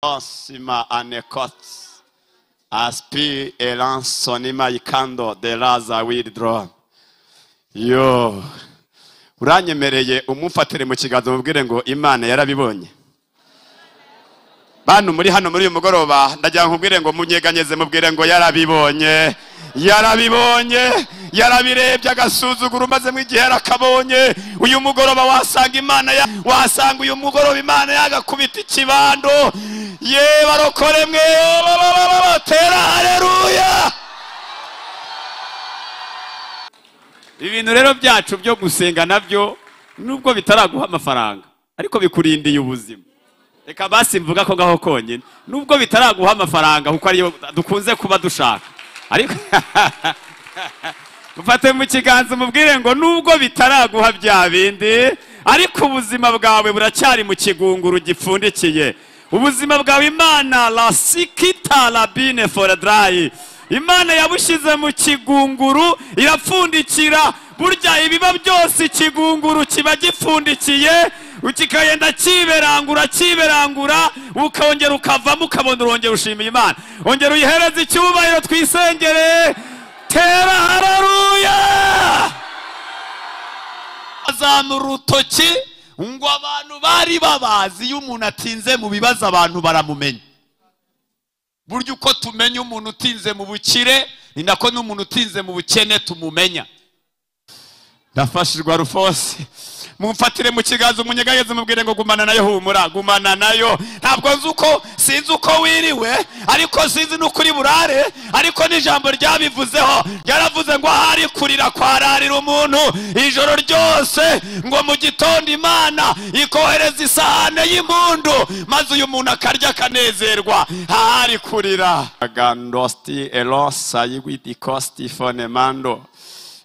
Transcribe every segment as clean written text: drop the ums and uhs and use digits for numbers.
Sima anekot aspi elan sonima ikando de laza withdraw. Yo uranyemereye umumfatire mu kiganza mubwire ngo Imana yarabibonye. Bantu muri hano muri uyu mugoroba ndagira nkubwire ngo munyeganyeze mubwire ngo yarabibonye. Yarabibonye, yarabirebye agasuzuguro maze mu gihe arakabonye. Uyu mugoroba wasanga Imana wasanga uyu mugoroba Imana yagakubita ikibando. Ye barokore mwe tera haleluya. Ibintu rero byacu byo gusenga nabyo nubwo bitaraguha amafaranga ariko bikurindiye ubuzima. Reka basi mvuga ko ngaho konyine nubwo bitaraguha amafaranga kuko ariyo dukunze kuba dushaka. Ariko ufate mu kiganza mubwire ngo nubwo bitaraguha bya bindi ariko ubuzima bwawe buracyari mu kigunguru gipfundikiye. Ubuzima bwawe Imana la sikita la bine for dry. Imana yabushize mu kigunguru irapfundikira. Burya ibiba byose ikigunguru kiba gipfundikiye, ukikagenda kiberangura ukongera ukavamo ukabona urongera ushimiye Imana. Ongera uyihereze icyubahiro twisengere. Tera haleluya. Azamura urutoki ngo abantu bari babazi iyo umuntu atinze mu bibazo abantu baramumenya. Burya uko tumenya umuntu utinze mu bukire ni nako n'umuntu utinze mu bukene tumumenya. Ndafashirwa Rufose mumfatire mu kiganza umunyeganyeze mubwire ngo gumana nayo humura, gumana nayo. Ntabwo nzi uko sinzi uko wiriwe ariko sinzi n'ukuri burare ariko n'ijambo ryabivuzeho yaravuze ngo ahari kurira kwararira umuntu ijoro ryose ngo mu gitondo Imana ikohereza isahane y'impundu maze uyu muntu akarya kanezerwa. Ahari kurira agandosti elosa yigwiti kosti fonemando.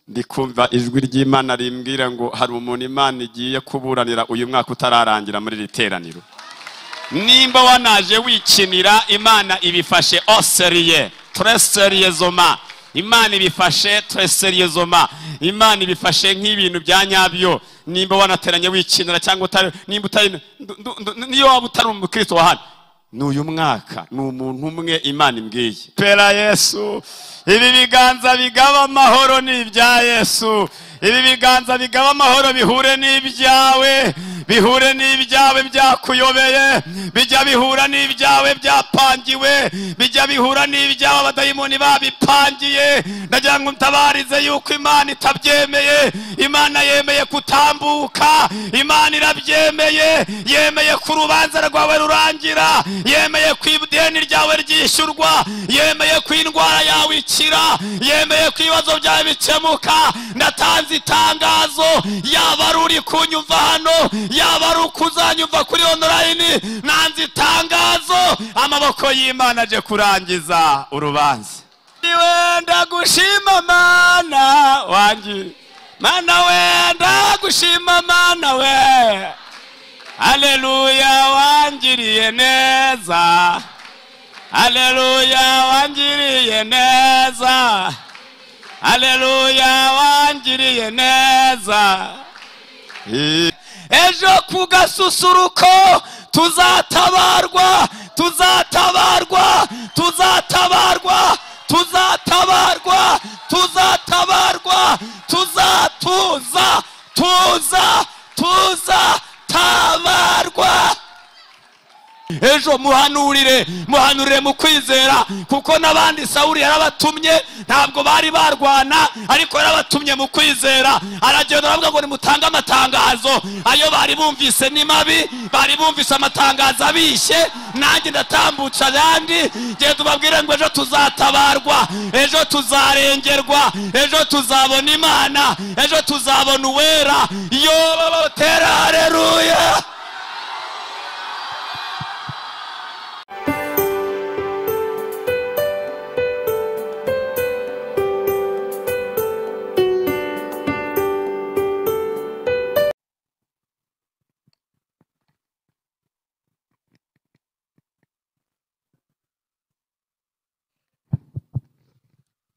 Ndikumva ijwi ry'Imana rimbwira ngo hari umuntu Imana igiye kuburanira uyu mwaka utararangira muri riteraniro. Nimba wanaje wikinira Imana ibifashe oseriye treseriyezoma. Imana ibifashe treseriyezoma. Imana ibifashe nk'ibintu bya nyabyo. Nimba wanateranye wikinira cyangwa nimba utari niyo waba utari umukristo wa hano n'uyu mwaka n'umuntu umwe Imana imbwiye pera Yesu. Ibi biganza bigaba amahoro ni ibya Yesu. Ibi biganza bigaba amahoro bihure n'ibyawe, bihure n'ibyawe byakuyobeye, bijya bihura n'ibyawe byapangiwe, bijya bihura n'ibyawe abadayimoni babipangiye. Ndagira ngo ntabarize yuko Imana itabyemeye. Imana yemeye kutambuka, Imana irabyemeye, yemeye ku rubanza rwawe rurangira, yemeye ku ideni ryawe ryishyurwa, yemeye ku indwara yawe ikira, yemeye ku ibibazo byawe bikemuka. Natanze itangazo yaba ari uri kunyumva hano yaba ari ukuzanyumva kuri online, nanze itangazo amaboko y'Imana aje kurangiza urubanza. Wenda gushima Mana wanjye, Mana wenda gushima Mana we. Haleluya wangiriye neza, haleluya wangiriye neza, haleluya wangiriye neza. Ejo ku gasusuruko tuzatabarwa, tuzatabarwa, tuzatabarwa, tuzatabarwa, tuzatabarwa, tuzatabarwa. Ejo muhanurire mu kwizera kuko nabandi Sawuli yarabatumye ntabwo bari barwana ariko yarabatumye mu kwizera. Aragenda aravuga ngo nimutanga amatangazo. Ayo bari bumvise ni mabi, bari bumvise amatangazo abishye. Nanjye ndatambutsa abandi ngiye tubabwire ngo ejo tuzatabarwa, ejo tuzarengerwa, ejo tuzabona Imana, ejo tuzabona uwera. Yo tera haleluya.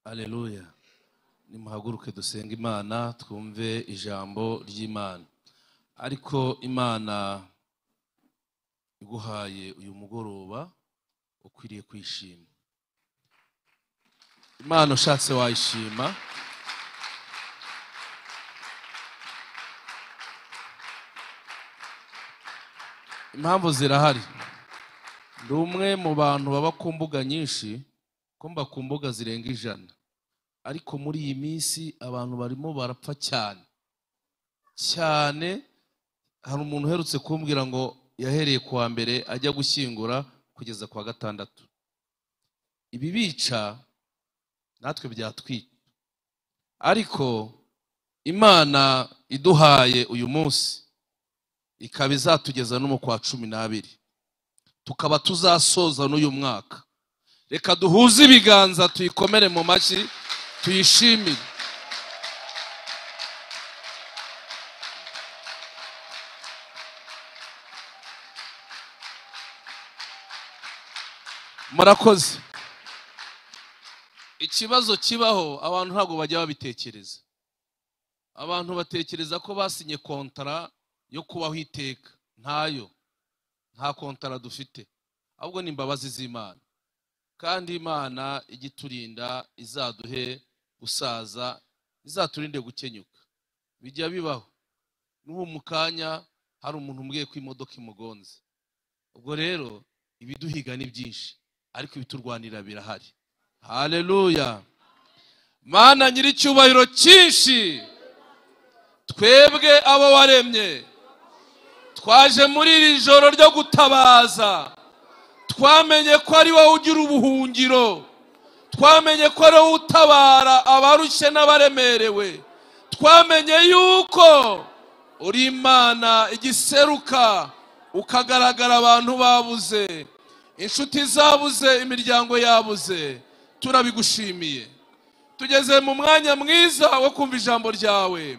Haleluya. Nimuhaguruke dusenga Imana twumve ijambo ry'Imana. Ariko Imana iguhaye uyu mugoroba ukwiriye kwishima. Imana ushatse wayishima. Impamvu zirahari. Ndi umwe mu bantu baba ku mbuga nyinshi, ko mba ku mbuga zirenga 100, ariko muri iyi minsi abantu barimo barapfa cyane cyane. Hari umuntu uherutse kumbwira ngo yahereye kuwa mbere ajya gushyingura kugeza kuwa gatandatu. Ibi bica natwe byatwika, ariko Imana iduhaye uyu munsi ikaba izatugeza no mu kwa 12, tukaba tuzasoza n'uyu mwaka. Reka duhuze ibiganza tuyikomere mu mashyi tuyishimire. Murakoze. Ikibazo kibaho, abantu ntabwo bajya babitekereza. Abantu batekereza ko basinye kontara yo kubaho iteka. Ntayo. Nta kontara dufite, ahubwo ni imbabazi z'Imana. Kandi Imana igiturinda izaduhe gusaza, izaturinde gukenyuka. Bijya bibaho. N'ubu mu kanya hari umuntu umbwiye ko imodoka imugonze. Ubwo rero ibiduhiga ni byinshi, ariko ibiturwanira birahari. Haleluya. Mana nyiricyubahiro cyinshi, twebwe abo waremye twaje muri iri joro ryo gutabaza. Twamenye ko ari wowe ugira ubuhungiro, twamenye ko ari wowe utabara abarushye n'abaremerewe, twamenye yuko uri Imana igiseruka ukagaragara abantu babuze, inshuti zabuze, imiryango yabuze. Turabigushimiye. Tugeze mu mwanya mwiza wo kumva ijambo ryawe.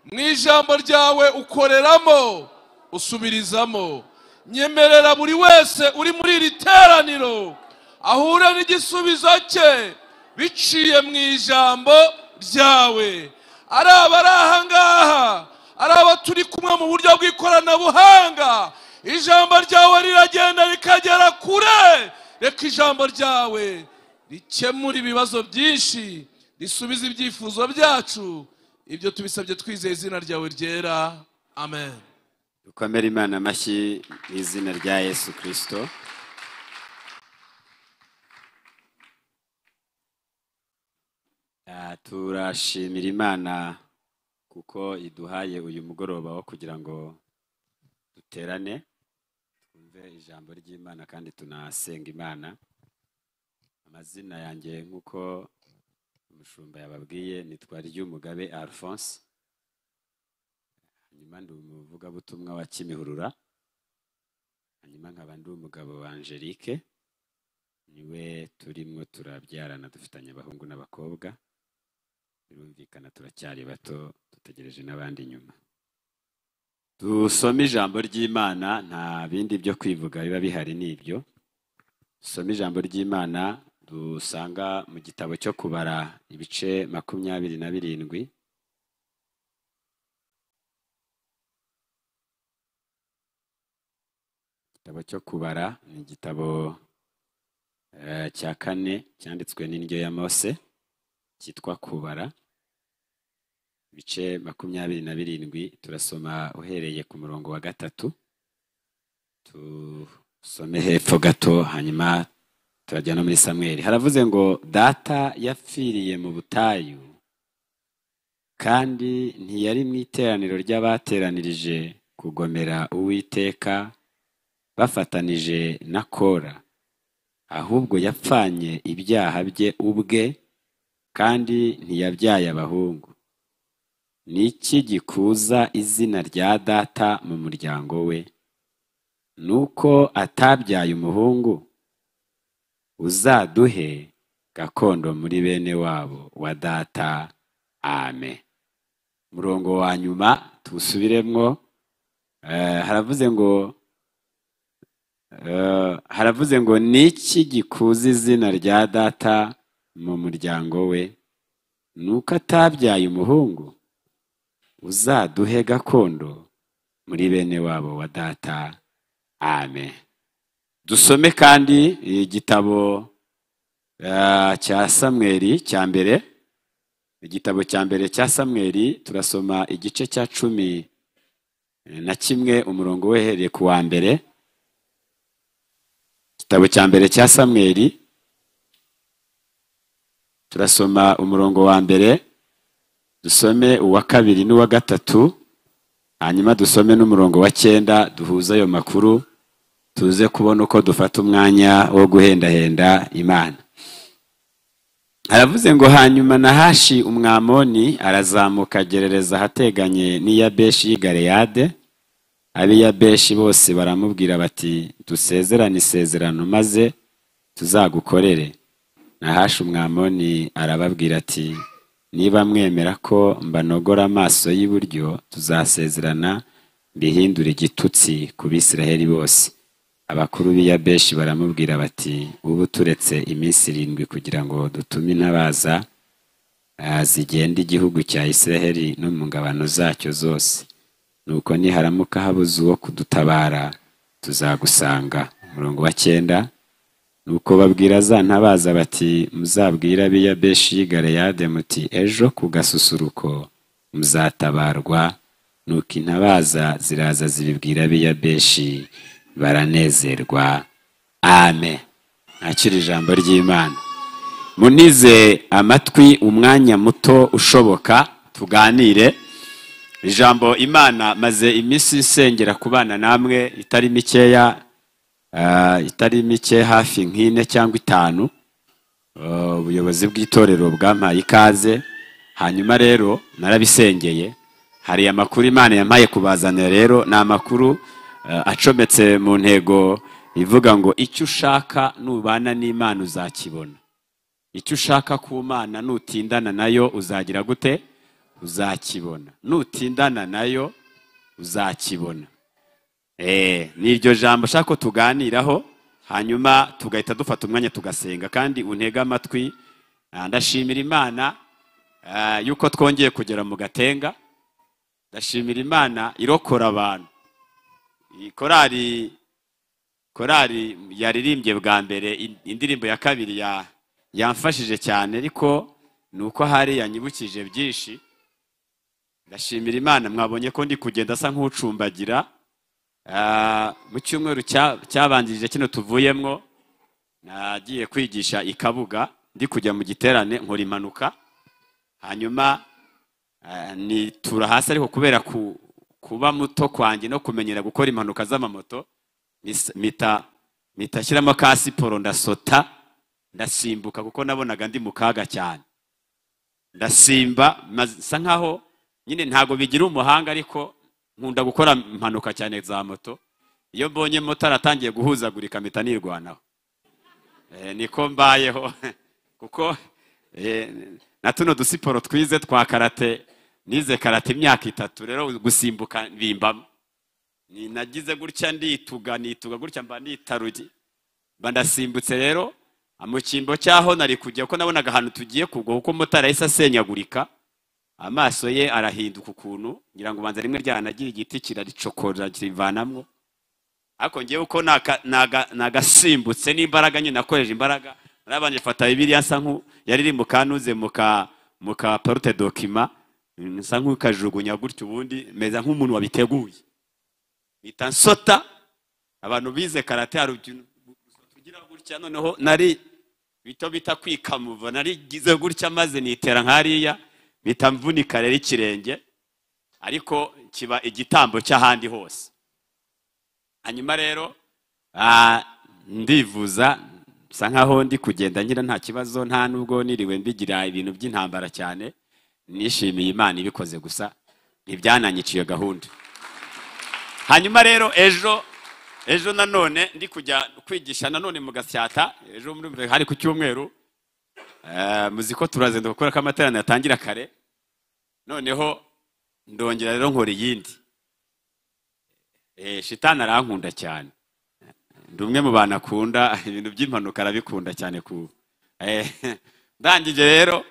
Mu ijambo ryawe ukoreramo, usubirizamo. Nyemerera buri wese uri muri iri teraniro ahure n'igisubizo cye biciye mu ijambo ryawe. Ari abari aha ngaha, ari aba turi kumwe mu buryo bw'ikoranabuhanga, ijambo ryawe riragenda rikagera kure. Reka ijambo ryawe rikemura ibibazo byinshi, risubiza ibyifuzo byacu. Ibyo tubisabye twizeye izina ryawe ryera. Amen. Dukomere Imana amashyi mu izina rya Yesu Kristo. Turashimira Imana kuko iduhaye uyu mugoroba wo kugira ngo duterane twumve ijambo ry'Imana kandi tunasenga Imana. Amazina yanjye nkuko umushumba yababwiye nitwa Ryumugabe Alphonse. Hanyuma ndi umuvugabutumwa wa Kimihurura. Hanyuma nkaba ndi umugabo wa Angelique, niwe turimo turabyarana, dufitanye abahungu n'abakobwa. Birumvikana turacyari bato, dutegereje n'abandi nyuma. Dusome ijambo ry'Imana, nta bindi byo kwivuga biba bihari n'ibyo. Dusome ijambo ry'Imana dusanga mu gitabo cyo kubara ibice 27. Igitabo cyo kubara ni igitabo cya 4 cyanditswe n'indyo ya Mose, cyitwa kubara. Ibice 27 turasoma uhereye ku murongo wa 3. Tusome hepfo gato hanyuma turajya no muri Samweli. Haravuze ngo data yapfiriye mu butayu, kandi ntiyari mu iteraniro ry'abateranirije kugomera Uwiteka bafatanije na Kora, ahubwo yapfanye ibyaha bye ubwe, kandi ntiyabyaye abahungu. Niki gikuza izina rya data mu muryango we? Nuko atabyaye umuhungu. Uzaduhe gakondo muri bene wabo wa data. Amen. Murongo wa nyuma tusubiremwo. Haravuze ngo niki gikuza izina rya data mu muryango we? Nuko atabyaye umuhungu. Uzaduhe gakondo muri bene wabo wa data. amen. Dusome kandi igitabo cya Samweli cya mbere, igitabo cya mbere cya Samweli, turasoma igice cya 11 umurongo wehereye ku wa mbere. Igitabo cya mbere cya Samweli turasoma umurongo wa mbere, dusome uwa kabiri n'uwa gatatu, hanyuma dusome n'umurongo wa 9, duhuza ayo makuru tuze kubona uko dufata umwanya wo guhendahenda Imana. Aravuze ngo hanyuma Nahashi umwamoni arazamuka agerereza hateganye n'Iyabeshi y'i Galeyade. Ab'iyabeshi bose baramubwira bati dusezerane isezerano maze tuzagukorere. Nahashi umwamoni arababwira ati niba mwemera ko mbanogora amaso y'iburyo tuzasezerana mbihindura igitutsi ku Bisiraheli bose. Abakuru b'Iyabeshi baramubwira bati ubu turetse iminsi 7 kugira ngo dutume intabaza zigenda igihugu cya Isiraheli no mu ngabano zacyo zose, nuko niharamuka habuze uwo kudutabara tuzagusanga. Umurongo wa 9, nuko babwira za ntabaza bati muzabwira ab'Iyabeshi y'i Galeyade muti ejo ku gasusuruko muzatabarwa. Nuko intabaza ziraza zibibwira ab'Iyabeshi baranezerwa. Amen. Akira ijambo ry'Imana. Munize amatwi umwanya muto ushoboka tuganire ijambo Imana. Maze iminsi isengera kubana namwe itari mike hafi nk'ine cyangwa 5. Ubuyobozi bw'itorero bwampaye ikaze, hanyuma rero narabisengeye. Hari amakuru Imana yampaye kubazanira, rero ni amakuru acometse mu ntego ivuga ngo icyo ushaka nubana n'Imana uzakibona. Icyo ushaka ku Mana nutindana nayo uzagira gute? Uzakibona. Nutindana nayo uzakibona. Niryo jambo shaka ko tuganiraho, hanyuma tugahita dufata umwanya tugasenga. Kandi untega amatwi, ndashimira Imana yuko twongeye kugera mu Gatenga. Ndashimira Imana irokora abantu. Korari yaririmbye bwa mbere indirimbo ya kabiri yamfashije cyane, ariko nuko hari yanyibukije byinshi. Ndashimira Imana, mwabonye ko ndi kugenda asa nk'ucumbagira. Mu cyumweru cyabanjirije kino tuvuyemwo nagiye kwigisha i Kabuga, ndi kujya mu giterane nkora impanuka, hanyuma nitura hasi, ariko kubera kuba muto kwanjye no kumenyera gukora impanuka z'amamoto mitashyiramo ka siporo ndasota ndasimbuka, kuko nabonaga ndi mu kaga cyane. Ndasimba sa nkaho nyine ntago bigira umuhanga, ariko nkunda gukora impanuka cyane za moto. Iyo mbonye moto aratangiye guhuzagurika mpita nirwanaho. Niko mbayeho kuko na tuno dusiporo twize twa karate, nize karate imyaka 3, rero gusimbuka bimbamo. Nagize gutya nituga gutya mba nitarugi bandasimbutse. Rero mu cyimbo cyaho nari kujya ko nabonaga ahantu tugiye kugwa, kuko motara yahise asenyagurika, amaso ye arahinduka ukuntu ngira ngo banza rimwe ryanagira igiti kiraricokora kivanamwo. Ariko ngiye uko nagasimbutse n'imbaraga nyine nakoreje imbaraga, narabanje fata Bibiliya nsa nku yariri mu kanuze muka porte document, nsa nkukajugunya gutyo, ubundi meza nk'umuntu wabiteguye bita nsota. Abantu bize karate harujyu tugira gutya, noneho nari bita kwikamuva, nari gize gutya maze nitera nkariya bita mvunika rero ikirenge, ariko kiba igitambo cy'ahandi hose. Hanyuma rero ndivuza sa nkaho ndi kugenda ngira nta kibazo, nta nubwo niriwe mbigira ibintu by'intambara cyane. Nishimiye Imana ibikoze gusa ntibyananyiciye gahunda. Hanyuma rero ejo nanone ndi kujya kwigisha nanone mu Gasyata. Ejo muri hari ku cyumweru, muziko turazenda gukora ko amaterano yatangira kare, noneho ndongera rero nkora iyindi. Shitani arankunda cyane, ndumwe mu bana akunda ibintu by'impanuka, arabikunda cyane ndangije rero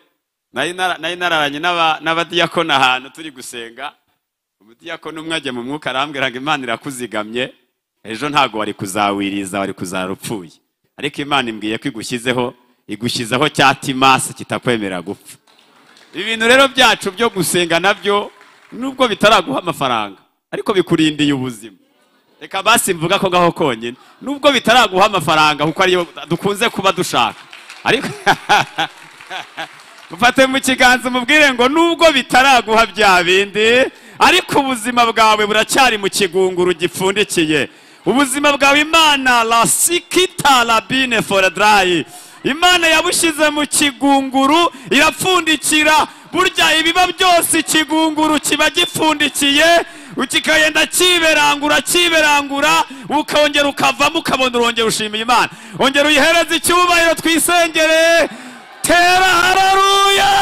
nari nararanye n'abadiyakona ahantu turi gusenga. Umudiyakona umwe ajya mu mwuka arambwira ngo Imana irakuzigamye, ejo ntago wari kuzawiriza, wari kuzarupfuye. Ariko Imana imbwiye ko igushyizeho cya timasi kitakwemerera gupfa. Ibintu rero byacu byo gusenga nabyo nubwo bitaraguha amafaranga ariko bikurindiye ubuzima. Reka basi mvuga ko ngaho konyine nubwo bitaraguha amafaranga kuko ariyo dukunze kuba dushaka. Ariko ufate mu kiganza umubwire ngo nubwo bitaraguha bya bindi ariko ubuzima bwawe buracyari mu kigunguru gipfundikiye. Ubuzima bwawe Imana la sikita la bine for dry. Imana yabushize mu kigunguru irapfundikira. Burya ibiba byose ikigunguru kiba gipfundikiye, ukikagenda kiberangura ukongera ukavamo ukabona urongera ushimiye Imana. Ongera uyihereze icyubahiro twisengere. Tera haleluya.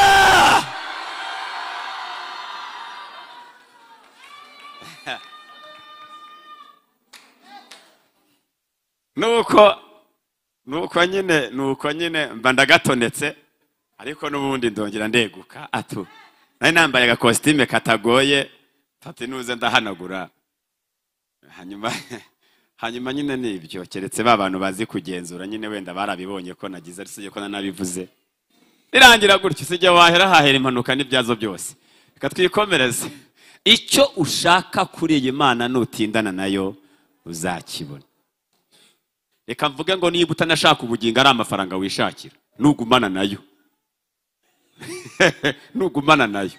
nuko nyine mba ndagatonetse ariko nubundi ndongera ndeguka atu nari nambaye agakositime katagoye fati nuze ndahanagura hanyuma nyine nibyo keretse babantu bazi kugenzura nyine wenda barabibonye ko nagize ari ko nanabivuze birangira gutyo sije wahera hahera impanuka n'ibyazo byose. Reka twikomereze. Icyo ushaka kuri iyi Mana nutindana nayo uzakibona. Reka mvuge ngo niba utanashaka ubugingo ari amafaranga wishakira nugumana nayo nugumana nayo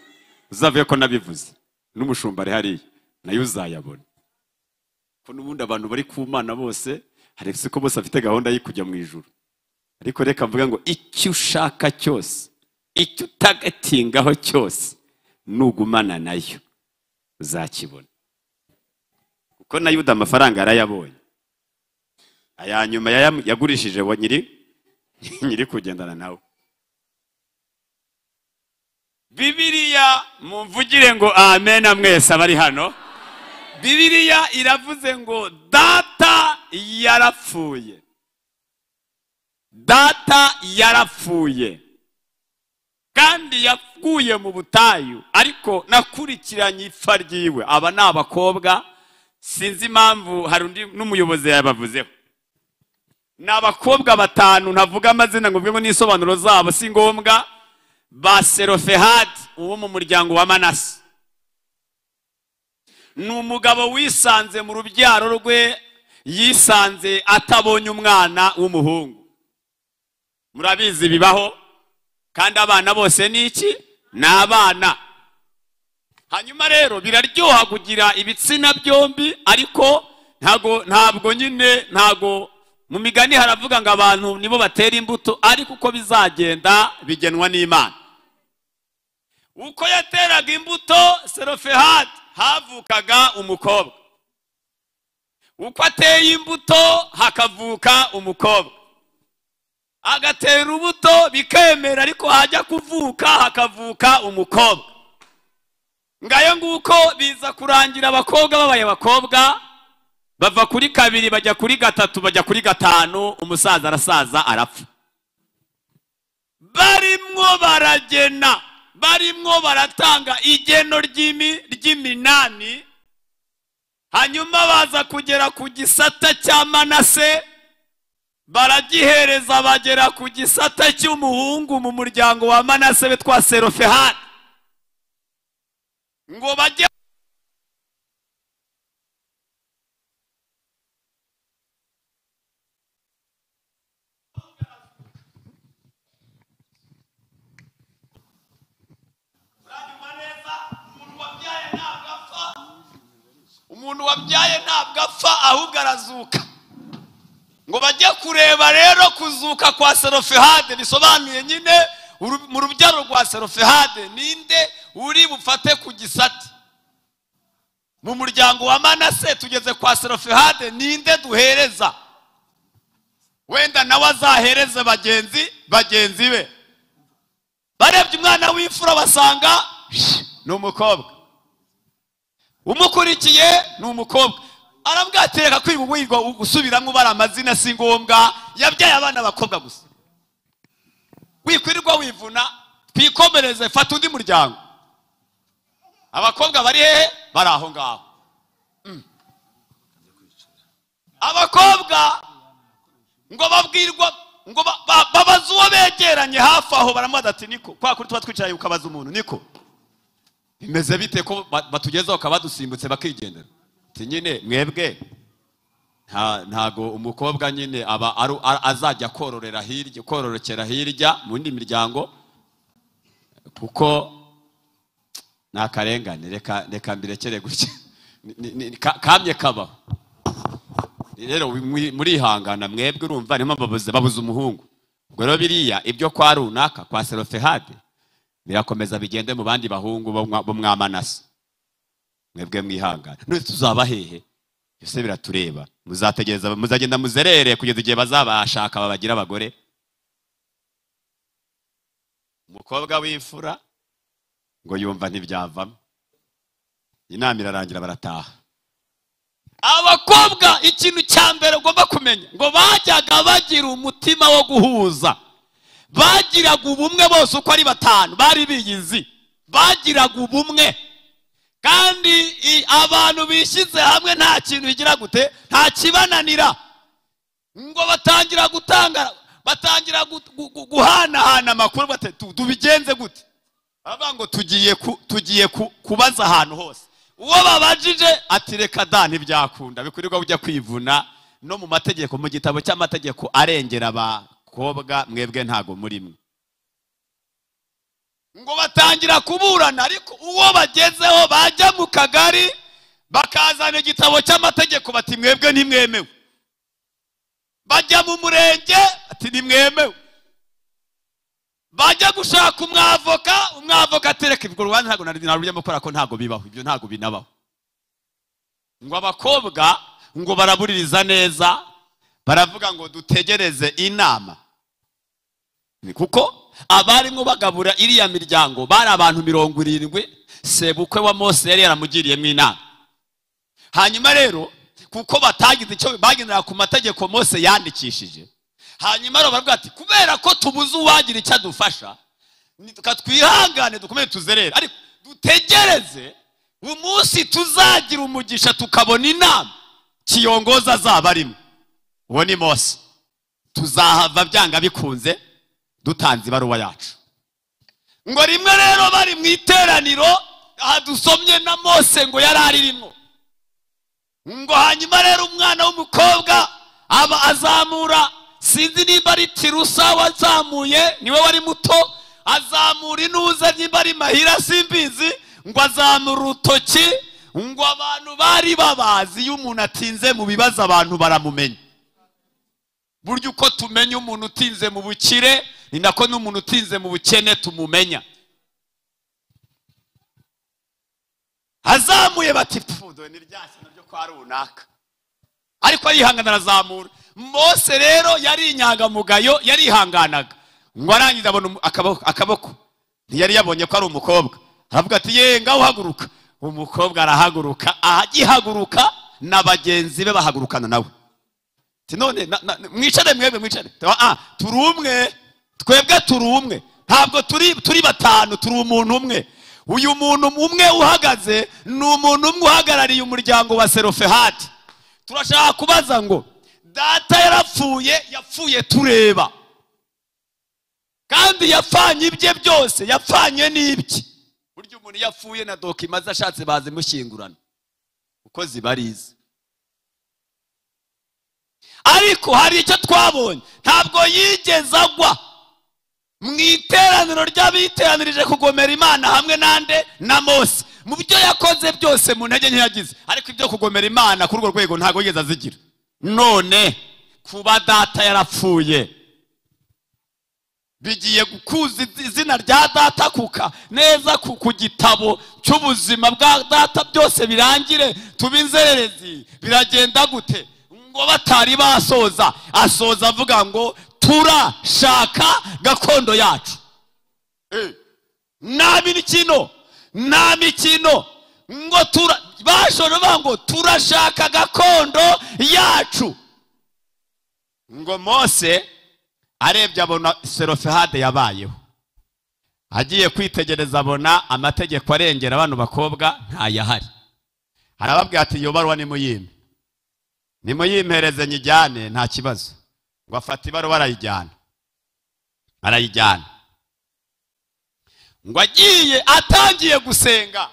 uzavuye ko nabivuze n'umushumba ari hariya nayo uzayabona. Ko nubundi abantu bari ku Mana bose hari ko bose afite gahunda y'ikujya mu ijuru. Ariko reka mvuge ngo icyo ushaka cyose, icyo utagatingaho cyose nugumana nayo uzakibona. Kuko na Yuda amafaranga yarayabonye. Aya nyuma yagurishije bo nyiri kugendana nawe. Bibiliya mumvugire ngo amen mwese abari hano. Bibiliya iravuze ngo data yarapfuye. Data yarapfuye. Kandi yaguye mu butayu ariko nakurikiranye ipfa ryiwe. Aba ni abakobwa sinzi impamvu hari undi n'umuyobozi yabavuzeho. N'abakobwa batanu ntavuga amazina ngo mvuge ngo nisobanuro zabo si ngombwa. Ba Serofehadi uwo mu muryango wa Manase. Ni umugabo wisanze mu rubyaro rwe, yisanze atabonye umwana w'umuhungu. Murabizi bibaho kandi abana bose ni iki? Ni abana. Hanyuma rero biraryoha kugira ibitsina byombi ariko ntabwo nyine mu migani haravuga ngo abantu nibo batera imbuto ariko uko bizagenda bigenwa n'Imana. Uko yateraga imbuto Serofehadi havukaga umukobwa. Uko ateye imbuto hakavuka umukobwa. Agatera urubuto bikemera ariko hajya kuvuka hakavuka umukobwa. Ngayo nguko biza kurangira abakobwa babaye abakobwa bava kuri 2 bajya kuri 3 bajya kuri 5 umusaza arasaza arapfa. Barimwo baratanga igeno ry'iminani. Hanyuma baza kugera ku gisata cya Manase baragihereza bagera ku gisata cy'umuhungu mu muryango wa Manase witwa Serofehadi ngo bajye umuntu wabyaye ntabwo apfa ahubwo arazuka. Ngo bajye kureba rero kuzuka kwa Serofehadi bisobanuye nyine mu rubyaro rwa Serofehadi ninde uri bufate ku gisate. Mu muryango wa Manase tugeze kwa Serofehadi ninde duhereza? Wenda nawe azahereze bagenzi be. Barebye umwana w'imfura basanga ni umukobwa. Umukurikiye ni umukobwa. Arambwatereka kwirwa gusubiramo bara amazina si ngombwa. Yabyaye abana bakobwa gusa. Wikwirirwa wivuna twikomereze fata undi muryango. Abakobwa bari hehe? Bari aho ngaho. abakobwa ngo babwirwa ngo babaza uwo begeranye hafi aho, baramubaza ati niko kwa kuri tuba twicaye ukabaza umuntu niko bimeze bite ko batugezaho kabadusimbutse bakigendera. Ati nyine mwebwe ntago umukobwa nyine aba azajya kororokera hirya mu yindi miryango kuko nakarengane, reka mbirekere gutya kamye kabaho. Rero muri ihangana mwebwe urumva niyo babuze umuhungu. Ubwo rero biriya ibyo kwa runaka kwa Selofehadi birakomeza bigende mu bandi bahungu bo mwamanase. Mwebwe mwihangana none tuzaba hehe byose biratureba. Muzategereza muzagenda muzerere kugeza igihe bazabashaka babagira abagore. Umukobwa w'imfura ngo yumva ntibyavamo, inama irarangira barataha. Abakobwa ikintu cya mbere ugomba kumenya ngo bajyaga bagira umutima wo guhuza, bagiraga ubumwe bose uko ari batanu, bari biyizi bagiraga ubumwe. Kandi abantu bishyize hamwe nta kintu bigira gute, nta kibananira. Ngo batangira guhanahana amakuru bate tubigenze gute. Aba ngo tugiye kubaza ahantu hose. Uwo babajije ati reka da ntibyakunda, bikurirwa ujya kwivuna. No mu mategeko, mu gitabo cy'amategeko arengera abakobwa mwebwe ntago muri mwe. Ngo batangira kuburana, ariko uwo bagezeho bajya mu kagari bakazana igitabo cy'amategeko bati mwebwe ntimwemewe. Bajya mu murenge ati ntimwemewe. Bajya gushaka umwavoka atereka ibyo rubanza ntago narujya mukora ko ntago bibaho, ibyo ntago binabaho. Ngo abakobwa ngo barabuririza neza, baravuga ngo dutegereze inama. Ni kuko abarimo bagabura iriya miryango bari abantu 70. Sebukwe wa Mose yari yaramugiriyemo inama. Hanyuma rero kuko batagize icyo bagendera ku mategeko Mose yandikishije, hanyuma rero baravuga ati kubera ko tubuze uwagira icyo adufasha tukatwihangane dukomeye tuzerere, ariko dutegereze umunsi tuzagira umugisha tukabona inama kiyongoza azaba arimo. Uwo ni Mose. Tuzahava byanga bikunze dutanze ibaruwa yacu. Ngo rimwe rero bari mu iteraniro aha dusomye na Mose ngo yari aririmo. Ngo hanyuma rero umwana w'umukobwa aba azamura, sinzi niba ari Tirusa wazamuye, niwe wari muto, azamura inuze niba ari Mahira simbizi, ngo azamura urutoki. Ngo abantu bari babazi iyo umuntu atinze mu bibazo abantu baramumenya. Buryo uko tumenya umuntu utinze mu bukire ni nako n'umuntu utinze mu bukene tumumenya. Azamuye bati pfudo ni ryashye nabyo kwa runaka, ariko arihangana arazamura. Mose rero yari inyangamugayo, yarihanganaga. Ngo arangiza abona akaboko ntiyari yabonye ko ari umukobwa, aravuga ati ye ngaho haguruka. Umukobwa arahaguruka, agihaguruka na bagenzi be bahagurukana nawe. None mwicare mwebwe mwicare, turi umwe, twebwe turi umwe, ntabwo turi batanu, turi umuntu umwe. Uyu muntu umwe uhagaze ni umuntu umwe uhagarariye umuryango wa Selofehadi. Turashaka kubaza ngo data yapfuye tureba, kandi yapfanye ibye byose, yapfanye n'ibye. Buryo umuntu yapfuye na dokima zashatse baze mushyingurana uko zibarize. Ariko hari icyo twabonye, ntabwo yigeze agwa mu iteraniro ry'abiteranirije kugomera Imana hamwe nande na Mose. Mu byo yakoze byose mu ntege ntiyagize, ariko ibyo kugomera Imana kuri urwo rwego ntabwo yigeze azigira. None kuba data yarapfuye bigiye gukuza izina rya data kuka neza ku gitabo cy'ubuzima bwa data byose birangire tubinzererezi. Biragenda gute? Ngo batari basoza, asoza avuga ngo turashaka gakondo yacu. Nta mikino ngo bashobora ngo turashaka gakondo yacu. Ngo Mose arebye abona Selofehadi yabayeho, agiye kwitegereza abona amategeko arengera abantu bakobwa ntayahari. Arababwira ati iyo baruwa ni muyime. nimuyimpereze nyijyane nta kibazo. Ngo afata ibaruwa arayijyana. Ngo agiye atangiye gusenga.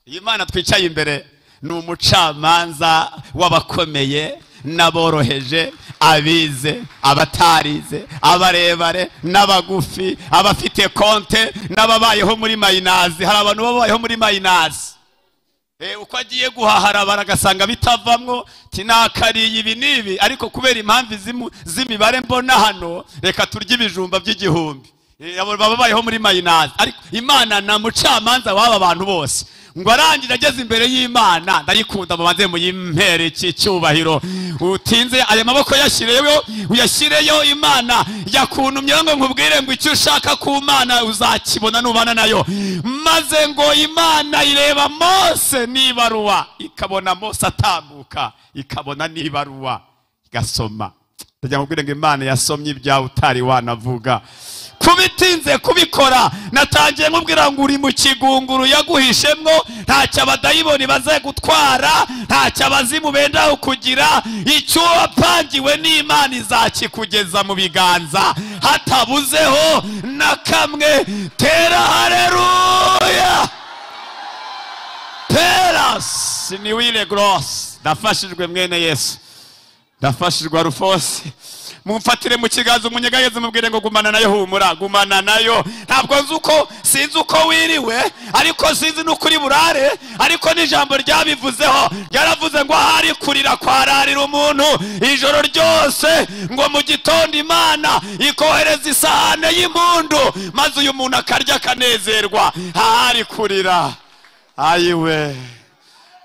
Iyi Mana twicaye imbere ni umucamanza w'abakomeye n'aboroheje, abize, abatarize, abarebare n'abagufi, abafite konte n'ababayeho muri mayinazi. Hari abantu babayeho muri mayinazi. Uko agiye guhahara baragasanga bitavamwo, tinakariye ibi nibi, ariko kubera impamvu z'imibare mbona hano, reka turye ibijumba by'igihumbi. Abo babayeho muri mayinazi. Ariko Imana na mucamanza w'aba bantu bose. Ngo arangira ageze imbere y'Imana, ndayikunda mubanze muyimpere iki cyubahiro. Utinze aya maboko uyashyireyo Imana yakuntumye ngo nkubwire ngo icyo ushaka ku Mana uzakibona nubana nayo. Maze ngo Imana ireba Mose n'ibaruwa, ikabona Mose atambuka, ikabona n'ibaruwa, igasoma. Ndajya nkubwire ngo Imana yasomye ibyawe utari wanavuga. Kubitinze kubikora, natangiye nkubwira ngo uri mu kigunguru yaguhishemwo, ntacyo abadayimoni bazagutwara, ntacyo abazimu benda kugira. Icyo wapangiwe n'Imana izakikugeza mu biganza hatabuzeho na kamwe. Tera haleluya. Peras ni wile gross. Ndafashijwe mwene Yesu, ndafashijwe Rufose. Mumfatire mu kiganza umunyegayeze mubwire ngo gumana nayo, humura, gumana nayo. Ntabwo sinzi uko wiriwe, ariko sinzi n'ukuri burare, ariko n'ijambo ryabivuzeho. Yaravuze ngo ahari kurira kwararira umuntu ijoro ryose, ngo mu gitondo Imana ikohereza isahane y'impundu, maze uyu muntu akarya akanezerwa. Ahari kurira, ayiwe,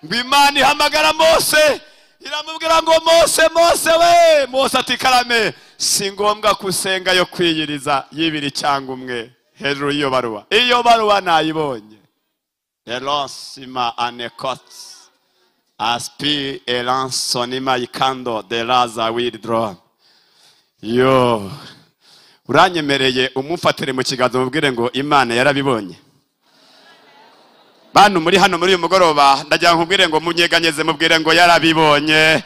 ngo Imana ihamagara Mose, iramubwira ngo Mose we. Mose ati karame, si ngombwa kusenga yo kwiyiriza y'ibiri cyangwa umwe hejuru iyo baruwa nayibonye. Elonsima anekot aspi elansonima ikando de laza withdrawn. Yo, uranyemereye umumfatire mu kiganza mubwire ngo Imana yarabibonye. Bantu muri hano muri uyu mugoroba, ndagira nkubwire ngo munyeganyeze mubwire ngo yarabibonye.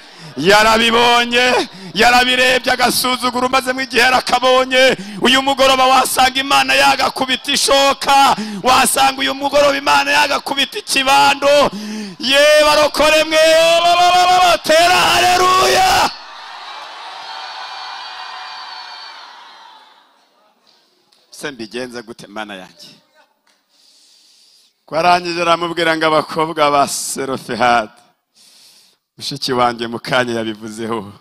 Yarabirebye agasuzugura, maze mu igihe arakabonye. Uyu mugoroba wasanga Imana yagakubita ishoka, wasanga uyu mugoroba Imana yagakubita ikibando. Ye barokore mwe, tera haleluya. Sembigenze gute Mana yanjye? Kwarangije aramubwira ngo abakobwa ba Serofehadi, mushiki wanjye mukanya yabivuzeho,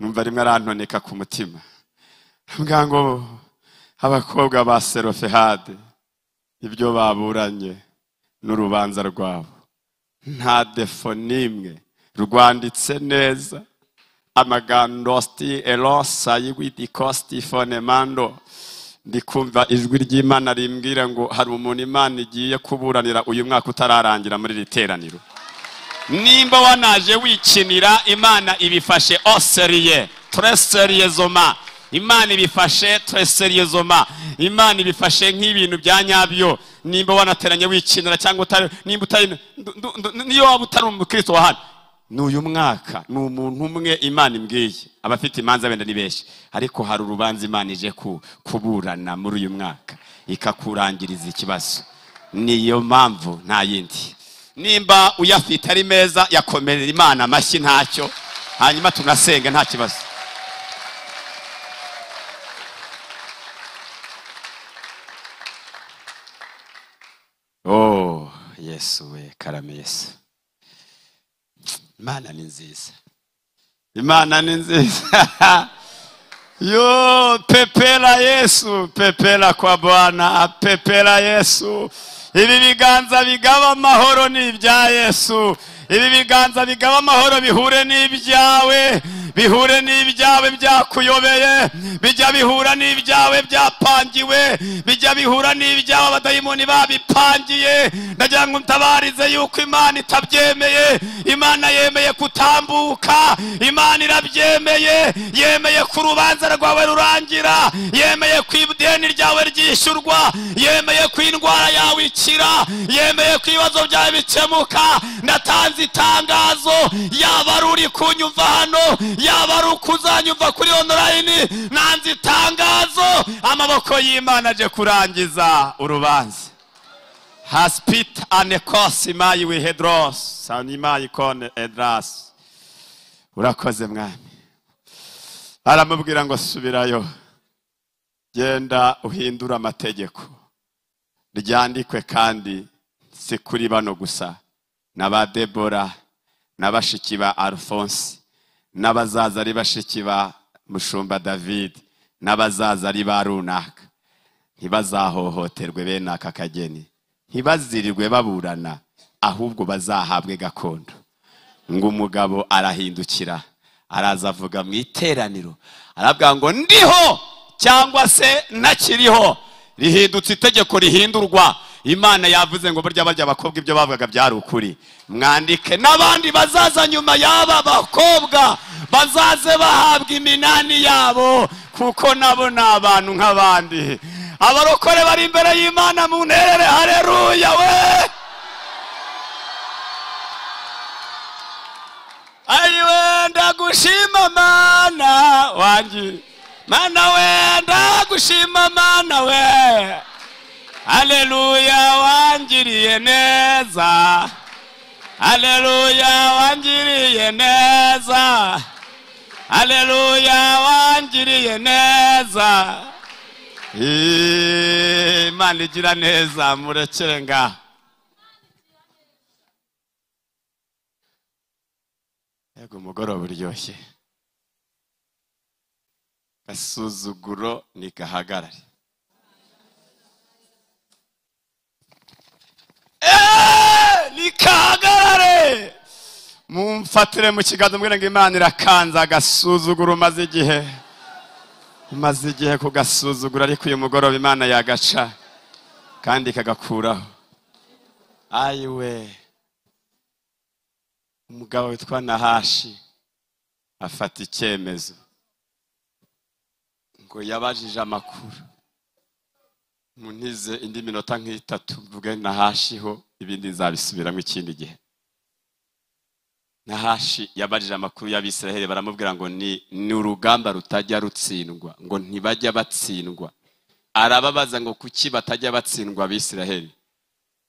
numva rimwe arantoneka ku mutima. Mbwa ngo abakobwa ba Serofehadi ibyo baburanye n'urubanza rwabo nta defo nimwe, rwanditse neza. Amagandosti elosa yigwiti kosti fonemando. Ndikumva ijwi ry'Imana rimbwira ngo hari umuntu Imana igiye kuburanira uyu mwaka utararangira muri riteraniro. Nimba wanaje wikinira, Imana ibifashe oseriye, treseriyezoma. Imana ibifashe treseriyezoma. Imana ibifashe nk'ibintu bya nyabyo. Nimba wanateranye wikinira cyangwa utari, nimba utari, niyo waba utari umukristo wa hano, n'uyu mwaka ni umuntu umwe Imana imbwiye. Abafite imanza benda ni benshi, ariko hari urubanza Imana ije kuburana muri uyu mwaka, ikakurangiriza ikibazo. Niyo mpamvu nta yindi. Nimba uyafite ari meza, yakomerera Imana amashyi ntacyo, hanyuma tunasenga nta kibazo. Oh Yesu we, karame Yesu. Imana ni nziza. Imana ni nziza. Yo, pepela Yesu, pepela kwa Bwana, pepela Yesu. Ibi biganza bigaba amahoro ni ibya Yesu. Ibi biganza bigaba amahoro bihure n'ibyawe, bihure n'ibyawe byakuyobeye, bijya bihura n'ibyawe byapangiwe, bijya bihura n'ibyawe abadayimoni babipangiye. Ndagira ngo ntabarize yuko Imana itabyemeye. Imana yemeye kutambuka, Imana irabyemeye, yemeye ku rubanza rwawe rurangira, yemeye ku ideni ryawe ryishyurwa, yemeye ku indwara yawe ikira, yemeye ku ibibazo byawe bikemuka. Ndatanze nanze itangazo, yaba ari uri kunyumva hano, yaba ari ukuzanyumva kuri online, nanze itangazo, amaboko y'Imana aje kurangiza urubanza. Haspit anekos imayi wihedros sanimayi kon edras. Urakoze mwami. Aramubwira ngo subirayo, genda uhindura amategeko, ryandikwe kandi si kuri bano gusa, n'aba Debora, n'abashiki ba Alphonse, n'abazaza ari bashiki ba Mushumba David, n'abazaza ari ba runaka. Ntibazahohoterwe bene aka kageni, ntibazirirwe baburana, ahubwo bazahabwe gakondo. Ngo umugabo arahindukira, araza avuga mu iteraniro, arabwira ngo ndiho cyangwa se nakiriho. Rihindutse itegeko rihindurwa. Imana yavuze ngo burya barya abakobwa ibyo bavugaga byari ukuri. Mwandike n'abandi bazaza nyuma y'aba bakobwa bazaze bahabwa iminani yabo, kuko nabo ni abantu nk'abandi. Abarokore bari imbere y'Imana mu nterere, haleluya we. Ayiwe ndagushima Mana wanjye, Mana we ndagushima Mana we. Haleluya wangiriye neza, haleluya wangiriye neza, haleluya wangiriye neza. Imana igira neza, murekere ngaho. Yego umugoroba uryoshye, gasuzuguro nikahagarare. Nikahagarare. Mumfatire mu kiganza mbwira ngo Imana irakanza agasuzuguro umaze igihe kugasuzugura, ariko uyu mugoroba Imana yagaca kandi kagakuraho. Ayiwe, umugabo witwa Nahashi afata icyemezo ngo yabajije amakuru. Muntize indi minota nk'itatu mvuge Nahashiho, ibindi nzabisubiramo ikindi gihe. Nahashi yabajije amakuru y'Abisiraheli, baramubwira ngo ni urugamba rutajya rutsindwa, ngo ntibajya batsindwa. Arababaza ngo kuki batajya batsindwa Abisiraheli?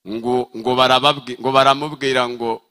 ngo baramubwira ngo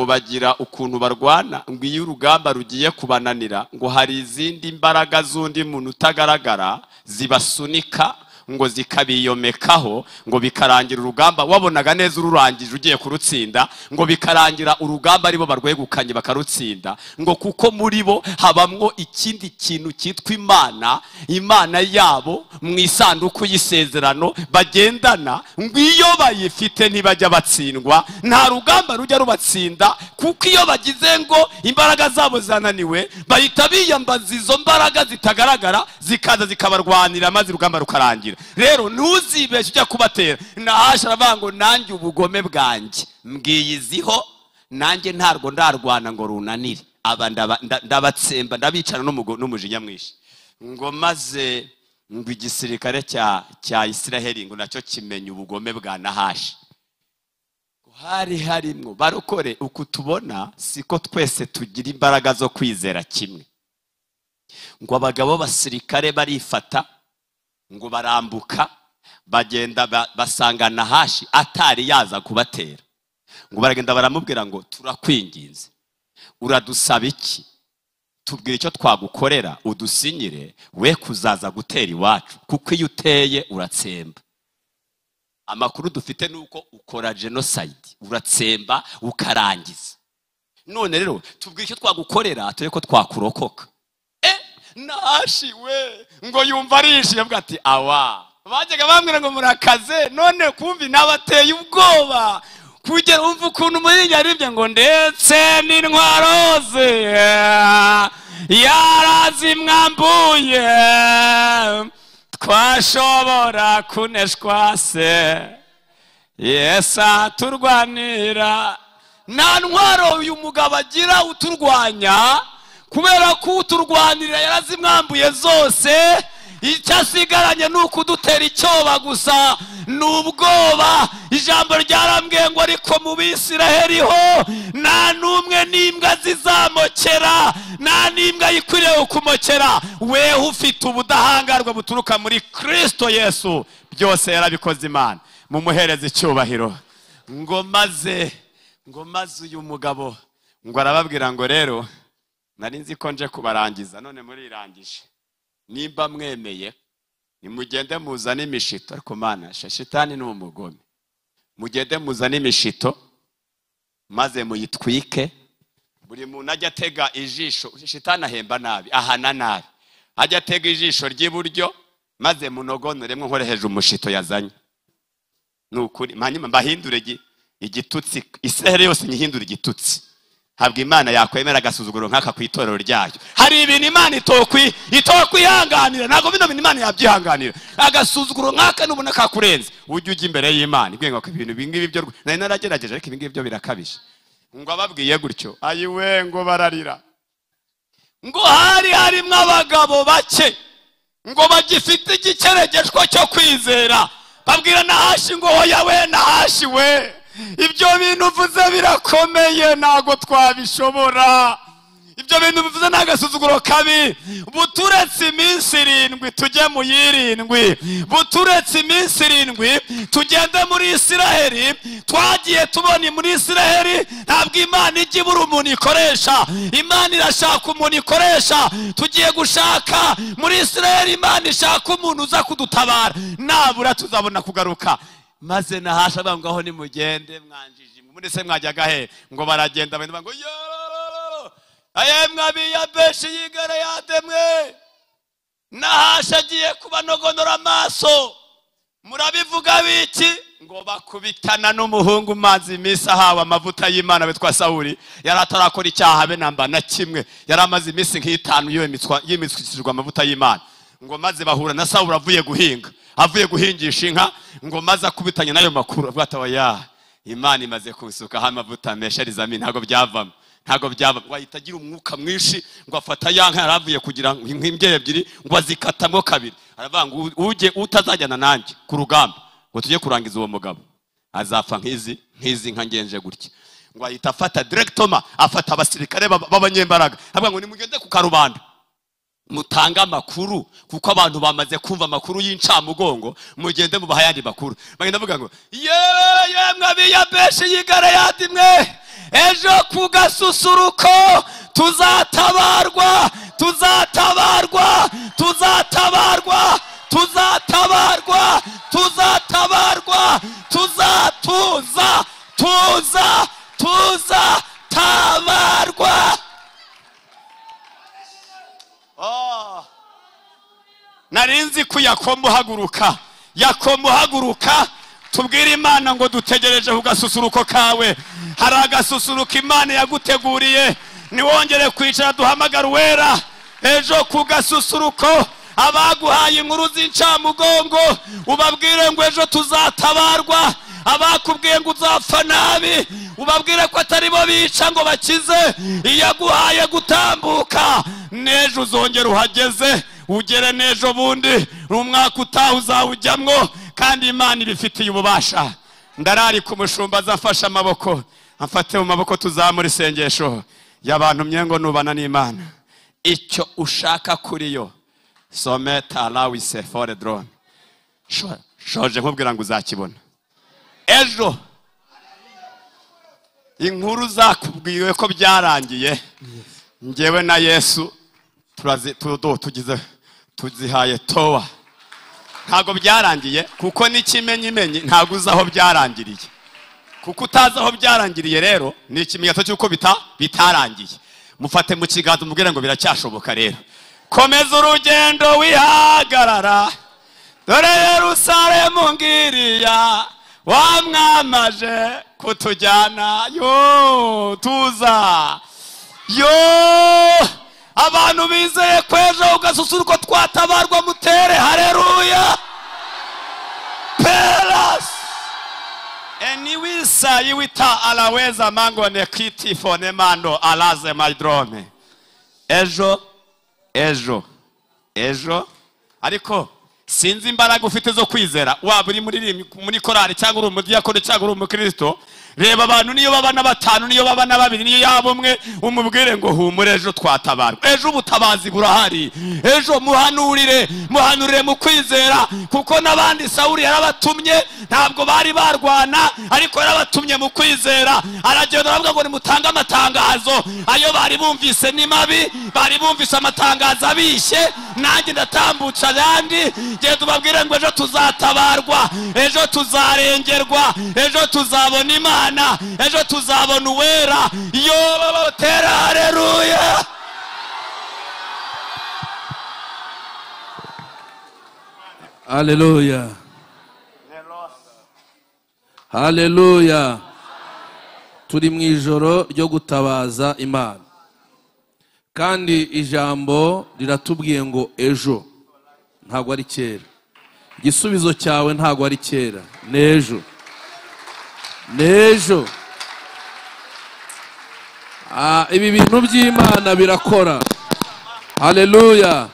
bagira ukuntu barwana, ngo iyo urugamba rugiye kubananira, ngo hari izindi mbaraga z'undi muntu utagaragara zibasunika, ngo zikabiyomekaho, ngo bikarangira urugamba wabonaga neza ururangije ugiye kurutsinda, ngo bikarangira urugamba aribo barwegukanye bakarutsinda. Ngo kuko muri bo habamwo ikindi kintu cyitwa Imana yabo mu isanduku y'isezerano bagendana, ngo iyo bayifite ntibajya batsindwa, nta rugamba rujya rubatsinda, kuko iyo bagize ngo imbaraga zabo zananiwe bahita biyambaza izo mbaraga zitagaragara, zikaza zikabarwanira maze urugamba rukarangira. Rero ntuzibeshye ujya kubatera. Nahashi aravuga ngo nanjye ubugome bwanjye mbwiyiziho, nanjye ntarwo ndarwana ngo runanire, aba ndabatsemba ndabicara n'umujinya mwinshi. Ngo maze ngo igisirikare cya Isiraheli ngo nacyo kimenye ubugome bwa Nahashi. Hari harimwo barokore, uku tubona siko twese tugira imbaraga zo kwizera kimwe. Ngo abagabo basirikare barifata, ngo barambuka bagenda basanga Nahashi atari yaza kubatera. Ngo baragenda baramubwira ngo turakwinginze, uradusaba iki? Tubwire icyo twagukorera udusinyire we kuzaza gutera iwacu, kuko iyo uteye uratsemba. Amakuru dufite nuko ukora genocide, uratsemba ukarangiza. None rero tubwire icyo twagukorera tuye ko twakurokoka. Nahashi we ngo yumva arishije, avuga ati awa, bajyaga bambwira ngo murakaze, none kumvi nabateye ubwoba, kugera umva ukuntu umurinzi aribye ngo ndetse n'intwaro ze yarazimwambuye, twashobora kuneshwa se Yesu aturwanira. Nta ntwaro uyu mugabo agira uturwanya, kubera ko uturwanirira yarazimwambuye zose, icyo asigaranye ni ukudutera icyoba gusa. n'ubwoba. Ijambo ryarambwiye ngo ariko mu Bisiraheli ho nta n'umwe n'imbwa zizamokera, nta n'imbwa yikwiriye kumokera. Wewe ufite ubudahangarwa buturuka muri Kristo Yesu, byose yarabikoze. Imana mumuhereze icyubahiro. Ngo maze uyu mugabo ngo arababwira ngo rero nari nzi ko nje kubarangiza, none murirangije. Nimba mwemeye nimugende muzane imishito. Ariko Mana, Shitani ni umugome. Mugende muzane imishito maze muyitwike. Buri muntu ajya atega ijisho. Shitani ahemba nabi, ahana nabi. Ajya atega ijisho ry'iburyo maze munogonoremwe nkoreheje umushito yazanye. Nukuri hanyuma mbahindure igitutsi. Israheli yose nyihindure igitutsi. Habwa Imana yakwemera agasuzuguro nk'aka ku itorero ryayo. Hari ibintu Imana itokwihanganira, ntabwo bino bintu Imana yabyihanganira. Agasuzuguro nk'aka nubona kakurenze, ujye ujya imbere y'Imana ibwiye ngo ibintu bingibi byo nari naragerageje ariko ibingibi byo birakabije. Ngo ababwiye gutyo, ayiwe ngo bararira. Ngo harimo abagabo bake ngo bagifite igikeregeshwa cyo kwizera. Babwira Nahashi ngo hoya we Nahashi we, ibyo bintu uvuze birakomeye, ntago twabishobora. Ibyo bintu bivuze n'agasuzuguro kabi. Buturetse iminsi 7 tujye mu y'irindwi. Buturetse iminsi 7 tugende muri Isiraheli. Twagiye tubona muri Isiraheli ntabwo Imana ijya ibura umuntu ikoresha. Imana irashaka umuntu ikoresha. Tugiye gushaka muri Isiraheli, Imana ishaka umuntu uza kudutabara. Nabura tuzabona kugaruka. Maze Nahashi abangaho nimugende mwanjije. Muri se mwajyaga he? Ngo baragenda benda ngo yo ayemwe abiyabeshi yigere yademwe. Nahashi agiye kubanogonora amaso. Murabivuga biki? Ngo bakubitana n'umuhungu mazi imisi ahawe amavuta y'Imana witwa Sawuli. Yari atarakora icyaha be namba na kimwe. Yari amaze imisi nk'itanu yimitswikirwa amavuta y'Imana. Ngo maze bahura na Sawuli avuye guhingisha inka. Ngo maze akubitanye nayo makuru bwatawa ya Imana imaze kusuka amavuta mesherizami. Ntago byava wahita agira umwuka mwinshi ngo afata yanka yaravuye kugira nk'imbye ebyiri ngo azikatamwo kabiri. Aravuga ngo uje utazajyana nanjye ku rugamba ngo tujye kurangiza uwo mugabo azapfa nk'izi nka ngenje gutya. Ngo ahita afata directoma, afata abasirikare b'abanyembaraga. Aravuga ngo nimugende ku karubanda mutanga amakuru, kuko abantu bamaze kumva amakuru y'incamugongo, mugende mu bahayandi makuru. Bagenda bavuga ngo yemwe abiyabeshi yigare yadimwe, ejo ku gasusuruko tuzatabarwa. Narinzi ko yakomuhaguruka tubwire Imana ngo dutegereje ku gasusuruko kawe. Hari agasusuruko Imana yaguteguriye, niwongere kwicara duhamagara Uwera ejo ku gasusuruko. Abaguhaye inkuru z'incamugongo ubabwire ngo ejo tuzatabarwa. Abakubwiye ngo uzapfa nabi ubabwire ko atari bo bica ngo bakize. Iyaguhaye gutambuka nejo uzongera uhageze, ugere nejo bundi umwaka utaha uzawujyamwo, kandi Imana ibifitiye ububasha. Ndarari ku mushumba azafasha amaboko, amfate mu maboko tuzamura isengesho y'abantu myengo nubana n'Imana. Icyo ushaka kuri yo someta lawise for drone shoje nkubwira ngo uzakibona ejo. Inkuru zakubwiwe ko byarangiye, ngewe na Yesu tuzihaye towa. Ntago byarangiye kuko n'ikimenyimenyi ntago uzaho byarangiriye. Kuko utazi aho byarangiriye rero ni ikimenyetso cy'uko bitarangiye. Mufate mu kiganza umubwire ngo biracyashoboka. Rero komeza urugendo wihagarara, dore Yerusalemu ngiriya wamwamaje kutujyana. Yo tuza yo abantu bizeye kwejo ugasusuruko twatabarwa mutere. Haleluya. Pelas eniwisa yiwita alaweza mango nekiti fone mando alaze maidrome. Ejo ariko sinzi imbaraga ufite zo kwizera, waba uri muri korari cyangwa uri umudiyakoni cyangwa uri umukristo. Reba abantu niyo baba na batanu, niyo baba na babiri, niyo yaba umwe, umubwire ngo humura, ejo twatabarwa, ejo ubutabazi burahari, ejo muhanurire mu kwizera. Kuko n'abandi Sawuli yarabatumye, ntabwo bari barwana, ariko yarabatumye mu kwizera. Aragenda aravuga ngo nimutanga amatangazo, ayo bari bumvise ni mabi, bari bumvise amatangazo abishye. Nanjye ndatambutsa ayandi, genda ubabwire ngo ejo tuzatabarwa, ejo tuzarengerwa, ejo tuzabona Imana, ejo tuzabona Uwera. Yo babotera, haleluya. Haleluya, haleluya. Turi mu ijoro ryo gutabaza Imana, kandi ijambo riratubwiye ngo ejo ntabwo ari kera. Igisubizo cyawe ntabwo ari kera, n'ejo, n'ejo. Ibi bintu by'Imana birakora. Haleluya.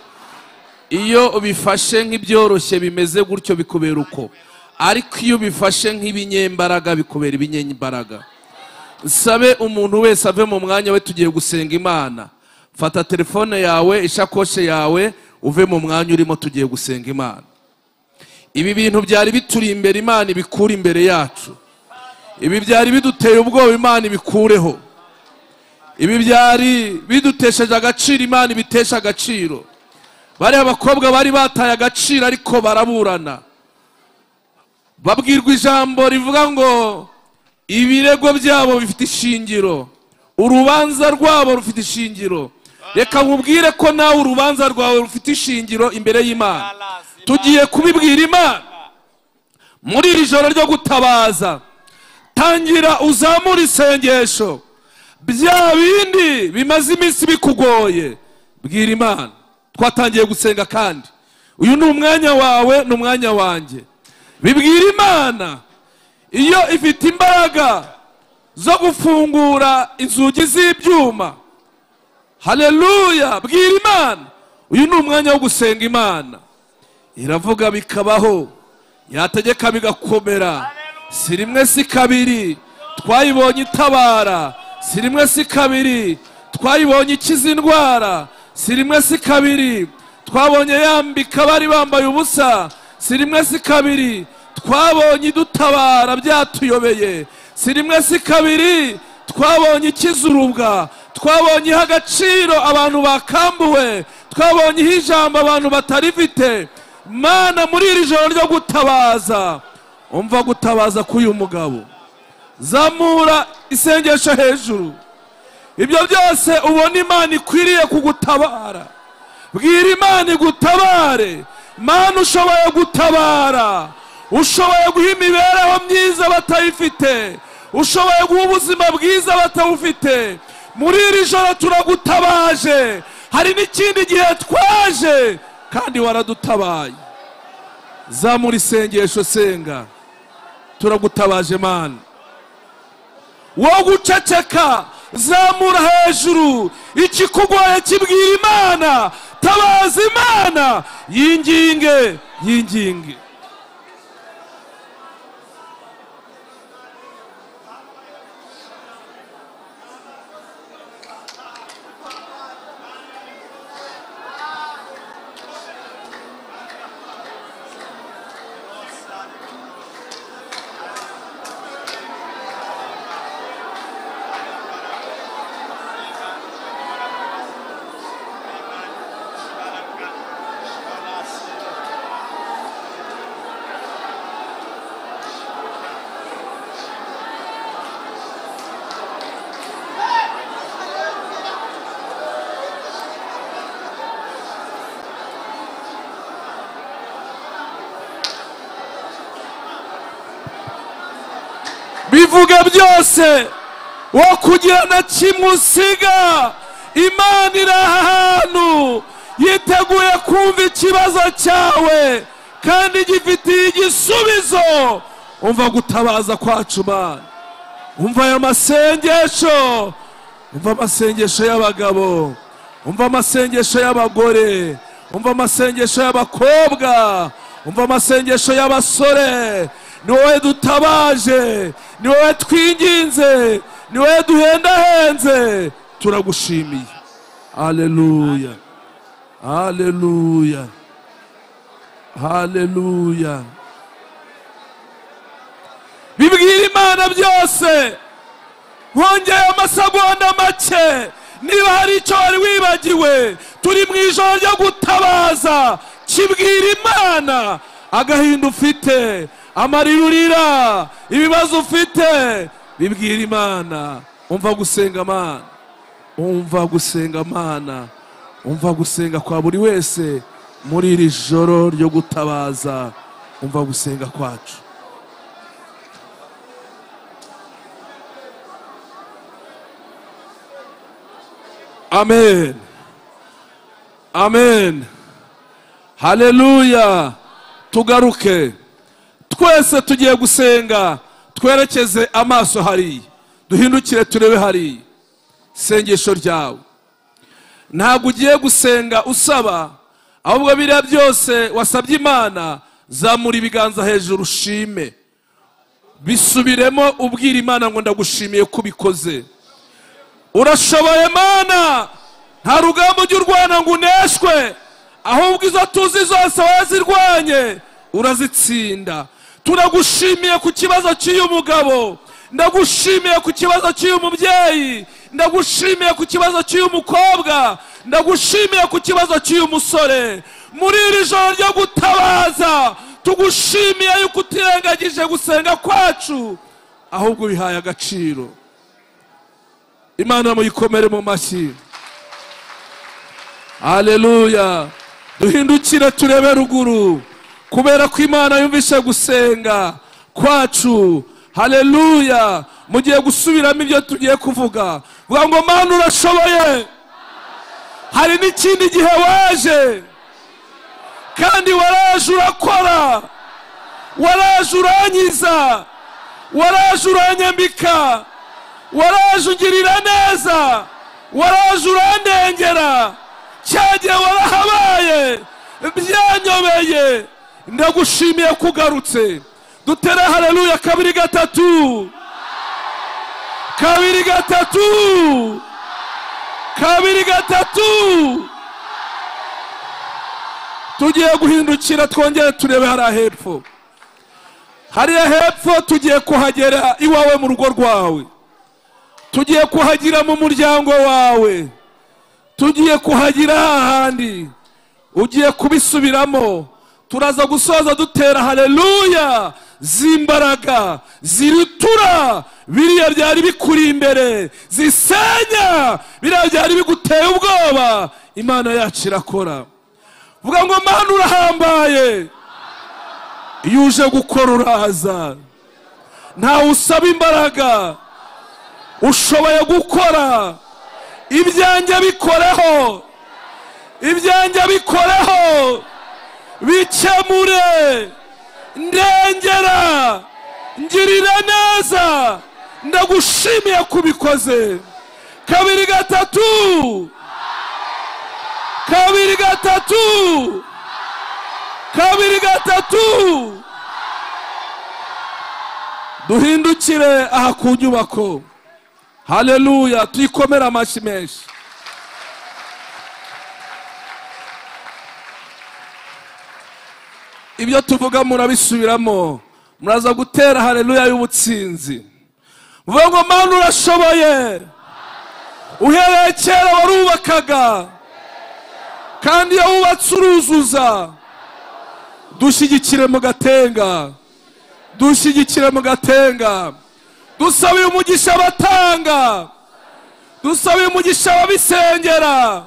Iyo ubifashe nk'ibyoroshye bimeze gutyo bikubera uko, ariko iyo ubifashe nk'ibinyembaraga bikubera ibinyembaraga. Sabe umuntu wese ave mu mwanya we, tugiye gusenga Imana. Fata telefone yawe, ishakoshe yawe, uve mu mwanya urimo, tugiye gusenga Imana. Ibi bintu byari bituri imbere, Imana ibikura imbere yacu. Ibi byari biduteye ubwoba, Imana ibikureho. Ibi byari bidutesheje agaciro, Imana ibitesha agaciro. Bari abakobwa bari bataye agaciro, ariko baraburana. Babwirwa ijambo rivuga ngo ibirego byabo bifite ishingiro, urubanza rwabo rufite ishingiro. Reka nkubwire ko nawe urubanza rwawe rufite ishingiro imbere y'Imana. Tugiye kubibwira Imana muri iri joro ryo gutabaza. Tangira uzamura isengesho, bya bindi bimaze iminsi bikugoye, bwira Imana. Twatangiye gusenga, kandi uyu ni umwanya wawe, ni umwanya wanjye. Bibwira Imana. Iyo ifite imbaraga zo gufungura inzugi z'ibyuma, haleluya, bwira Imana. Uyu ni umwanya wo gusenga Imana. Iravuga bikabaho, yategeka bigakomera. Si rimwe si kabiri twayibonye itabara, si rimwe si kabiri twayibonye ikiza indwara, si rimwe si kabiri twabonye yambika bari bambaye ubusa, si rimwe si kabiri twabonye idutabara byatuyobeye, si rimwe si kabiri twabonye ikizurubwa, twabonye iha agaciro abantu bakambuwe, twabonye iha ijambo abantu batarifite. Mana, muri iri joro ryo gutabaza, umva gutabaza k'uyu mugabo. Zamura isengesho hejuru. Ibyo byose ubona Imana ikwiriye kugutabara, bwira Imana igutabare. Mana, ushoboye gutabara, ushoboye guha imibereho myiza batayifite, ushoboye guha ubuzima bwiza batawufite. Muri iri joro turagutabaje. Hari n'ikindi gihe twaje, kandi waradutabaye. Zamura isengesho, senga. Turagutabaje Mana. Wo guceceka, zamura hejuru. Ikikugoye kibwira Imana. Tabaza Imana, yinginge, yinginge. Bivuge byose, wo kugira na kimwe usiga. Imana iri ahantu, yiteguye kumva ikibazo cyawe, kandi gifitiye igisubizo. Umva gutabaza kwacu Mana. Umva aya masengesho. Umva amasengesho y'abagabo, umva amasengesho y'abagore, umva amasengesho y'abakobwa, umva amasengesho y'abasore. Ni wowe dutabaje, ni wowe twinginze, ni wowe duhendahenze. Turagushimiye. Haleluya, haleluya, haleluya. Bibwira Imana byose. Nkongeye amasegonda make. Niba hari icyo wari wibagiwe, turi mu ijoro ryo gutabaza. Kibwira Imana agahinda ufite, amarira urira, ibibazo ufite. Bibwira Imana. Umva gusenga Mana, umva gusenga Mana, umva gusenga kwa buri wese muri iri joro ryo gutabaza. Umva gusenga kwacu. Amen, amen, haleluya. Tugaruke twese, tugiye gusenga. Twerekeze amaso hariya, duhindukire turebe hariya. Sengesho ryawe ntabwo ugiye gusenga usaba, ahubwo biriya byose wasabye Imana, zamura ibiganza hejuru ushime. Bisubiremo ubwira Imana ngo ndagushimiye ko ubikoze. Urashoboye Mana, nta rugamba ujya urwana ngo uneshwe, ahubwo izo tuzi zose wazirwanye urazitsinda. Turagushimiye ku kibazo cy'uyu mugabo, ndagushimiye ku kibazo cy'uyu mubyeyi, ndagushimiye ku kibazo cy'uyu mukobwa, ndagushimiye ku kibazo cy'uyu musore. Muri iri joro ryo gutabaza tugushimiye yuko utirengagije gusenga kwacu, ahubwo bihaye agaciro. Imana muyikomere mu mashyi. Haleluya. Duhindukire turebe ruguru, kubera ko Imana yumvishe gusenga kwacu. Haleluya. Mugiye gusubiramo ibyo tugiye kuvuga. Vuga ngo Mana urashoboye. Hari n'ikindi gihe waje, kandi waraje urakora, waraje uranyiza, waraje uranyambika, waraje ungirira neza, waraje urandengera. Cyagiye warahabaye, byanyobeye. Ndagushimiye kugarutse. Dutere haleluya kabiri gatatu, kabiri gatatu, kabiri gatatu. Tugiye guhindukira twongere turebe hariya hepfo. Hariya hepfo tugiye kuhagera iwawe mu rugo rwawe, tugiye kuhagira mu muryango wawe, tugiye kuhagira hahandi. Ugiye kubisubiramo. Turaza gusoza dutera haleluya z'imbaraga ziritura biriya byari bikuri imbere, zisenya biriya byari biguteye ubwoba. Imana yacu irakora. Vuga ngo Mana urahambaye. Iyo uje gukora uraza, ntawe usaba imbaraga, ushoboye gukora. Ibyanjye bikoreho, ibyanjye bikoreho, bikemure, ndengera, ngirira neza. Ndagushimiye kubikoze. Kabiri gatatu, kabiri gatatu, kabiri gatatu. Duhindukire aha ku nyubako. Haleluya. Tuyikomere amashyi menshi. Ibyo tuvuga murabisubiramo. Muraza gutera haleluya y'ubutsinzi. Vuga ngo Mana urashoboye. Uhereye kera warubakaga, kandi iyo wubatse uruzuza. Dushyigikire mu gatenga, dushyigikire mu gatenga. Dusabe umugisha abatanga, dusabe umugisha ababisengera,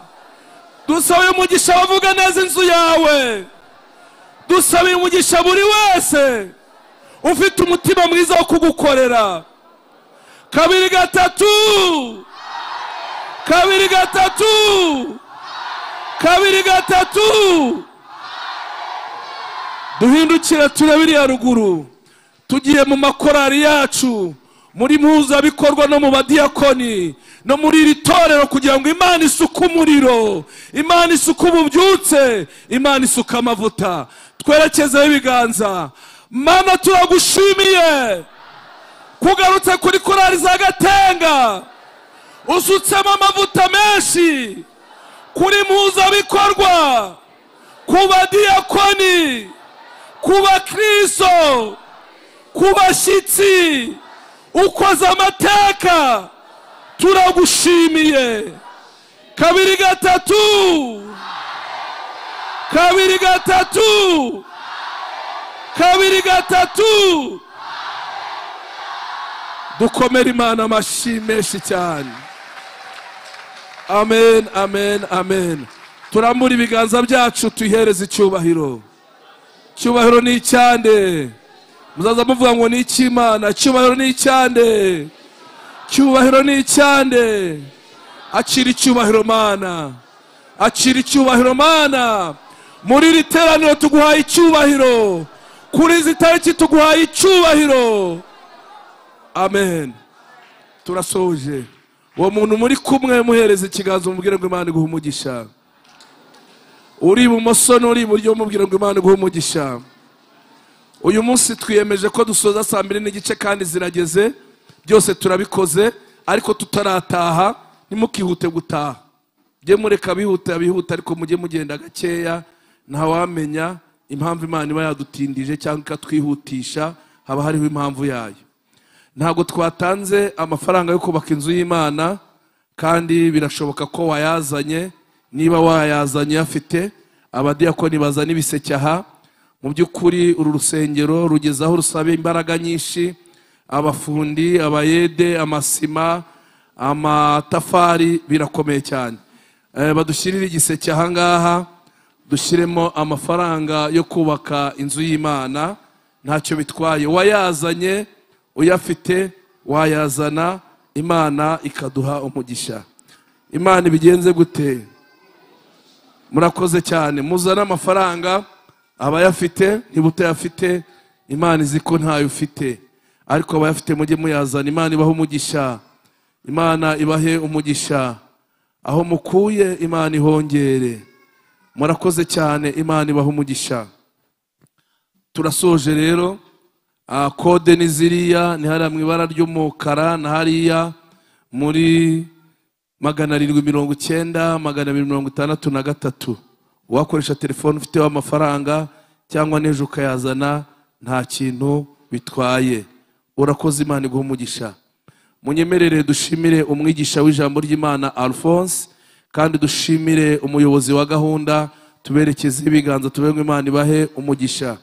dusabe umugisha abavuga neza inzu yawe, dusabe umugisha buri wese ufite umutima mwiza wo kugukorera. Kabiri gatatu, kabiri gatatu, kabiri gatatu. Duhindukire turebe iriya ruguru. Tugiye mu makorari yacu muri mpuzabikorwa no mu badiyakoni no muri iri torero, kugira ngo Imana isuke umuriro, Imana isuke ububyutse, Imana isuke amavuta. Twerekezeho ibiganza. Mana turagushimiye kugarutse kuri korali za Gatenga, usutsemo amavuta menshi kuri mpuzabikorwa, ku badiyakoni, ku bakristo, ku bashyitsi, ukoze amateka. Turagushimiye. Kabiri gatatu, kabiri gatatu, kabiri gatatu. Dukomere Imana amashyi menshi cyane. Amen, amen, amen. Turambura ibiganza byacu tuyihereze icyubahiro. Icyubahiro ni icyande. Muzaza muvuga ngo ni icy'Imana. Icyubahiro ni icyande. Icyubahiro ni icyande. Akira icyubahiro Mana, akira icyubahiro Mana. Muri iri teraniro tuguhaye icyubahiro, kuri izi tariki tuguhaye icyubahiro. Amen. Turasoje. Uwo muntu muri kumwe muhereze ikiganza umubwire ngo Imana iguhe umugisha. Uri ibumoso n'uri iburyo umubwire ngo Imana iguhe umugisha. Uyu munsi twiyemeje ko dusoza 2:30 kandi zirageze. Byose turabikoze, ariko tutarataha. Nimukihute gutaha. Bye mureka bihuta ariko mujye mugenda gakeya. Ntawamenya impamvu Imana iba yadutindije cyangwa ikatwihutisha, haba hariho impamvu yayo. Ntago twatanze amafaranga yo kubaka inzu y'Imana, kandi birashoboka ko wayazanye. Niba wayazanye afite abadiyakoni bazana ibiseke aha. Mu by'ukuri uru rusengero rugezaho rusabe imbaraga nyinshi, abafundi, abayede, amasima, amatafari, birakomeye cyane. Badushyirire igiseke aha ngaha, dushyiremo amafaranga yo kubaka inzu y'Imana. Ntacyo bitwaye, wayazanye uyafite wayazana, Imana ikaduha umugisha. Imana ibigenze gute? Murakoze cyane. Muzana amafaranga, abayafite ntibutayafite, Imana izi ko ntayo ufite, ariko abayafite mujye muyazana. Imana ibahe umugisha, Imana ibahe umugisha. Aho mukuye Imana ihongere. Murakoze cyane, Imana ibahe umugisha. Turasoje rero. Kode ni ziriya, ni hariya mu ibara ry'umukara, na hariya muri 790 263. Wakoresha telefone ufiteho amafaranga cyangwa n'ejo ukayazana, nta kintu bitwaye. Urakoze, Imana iguhe umugisha. Munyemerere dushimire umwigisha w'ijambo ry'Imana Alphonse, kandi dushimire umuyobozi wa gahunda. Tuberekeze ibiganza tubenga Imana ibahe umugisha.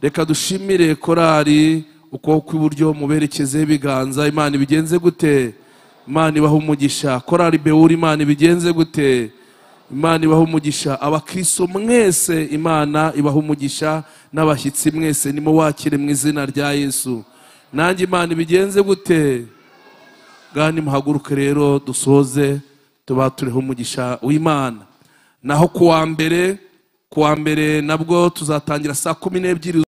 Reka dushimire korali uko kw'iburyo, muberekeze ibiganza. Imana ibigenze gute? Imana ibahe umugisha. Korali Beuri, Imana ibigenze gute? Imana ibahe umugisha. Abakristo mwese Imana ibahe umugisha, n'abashyitsi mwese nimo wakire mu izina rya Yesu. Nanjye Imana ibigenze gute? Gani muhaguruke rero dusoze, tubatureho umugisha w'Imana. Naho kuwa mbere nabwo tuzatangira 12:00.